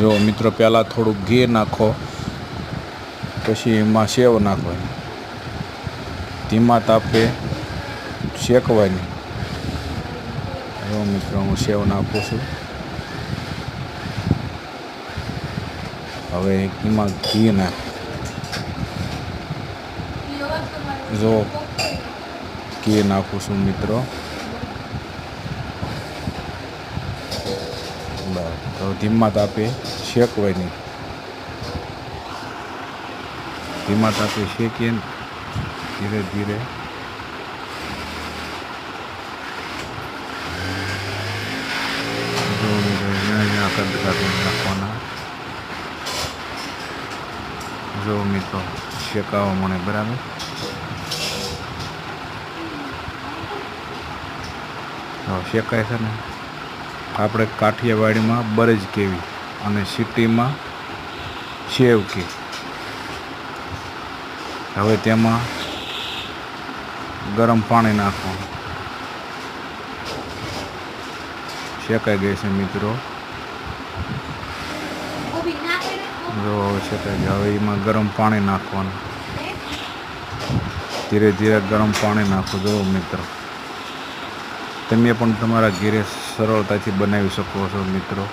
જો મિત્રો પહેલાં થોડુંક ઘી નાખો, પછી એમાં સેવ નાખવાની, ધીમા તાપે શેકવાની. જો મિત્રો હું સેવ નાખું છું. હવે એમાં ઘી નાખ. જો ઘી નાખું છું મિત્રો. તો ધીમા તાપે શેકવાની, ધીમા તાપે શેકીએ ધીરે ધીરે. જો નાખવાના. જો મિત્રો શેકાવા મને બરાબર. શેકાય છે ને. આપણે કાઠિયાવાડીમાં બરજ કેવી અને સિટીમાં સેવ કે. હવે તેમાં ગરમ પાણી નાખવાનું. શેકાઈ ગઈ છે મિત્રો. જો હવે શેકાઈ ગઈ. હવે એમાં ગરમ પાણી નાખવાનું. ધીરે ધીરે ગરમ પાણી નાખો. જો મિત્રો તમે પણ તમારા ઘરે સરળતાથી બનાવી શકો છો મિત્રો.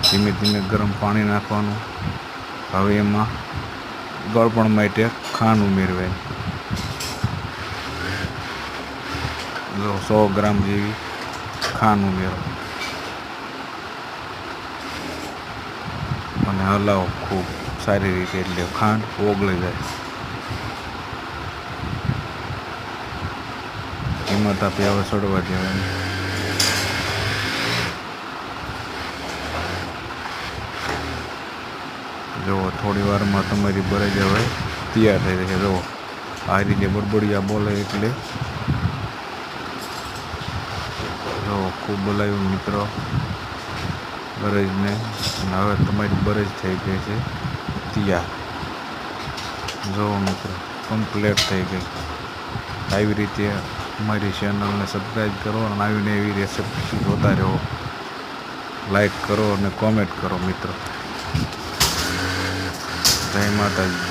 ધીમે ધીમે ગરમ પાણી નાખવાનું. હવે એમાં ગળપણ માટે ખાંડ ઉમેરવાની. જો 100 ગ્રામ જેવી ખાંડ ઉમેરો અને હલાવો ખૂબ સારી રીતે, એટલે ખાંડ ઓગળી જાય. ધીમા તાપે હવે સડવા દેવાની. જુઓ થોડી વારમાં તમારી બરજ હવે તૈયાર થઈ જશે. જુઓ આ રીતે બડબડિયા બોલે એટલે જો ખૂબ બોલાવ્યું મિત્રો બરજને. અને હવે તમારી બરજ થઈ ગઈ છે તૈયાર. જો મિત્રો કમ્પ્લીટ થઈ ગઈ. આવી રીતે અમારી ચેનલને સબસ્ક્રાઈબ કરો અને આવીને એવી રેસીપી જોતા રહો. લાઈક કરો અને કોમેન્ટ કરો મિત્રો. જય માતાજી.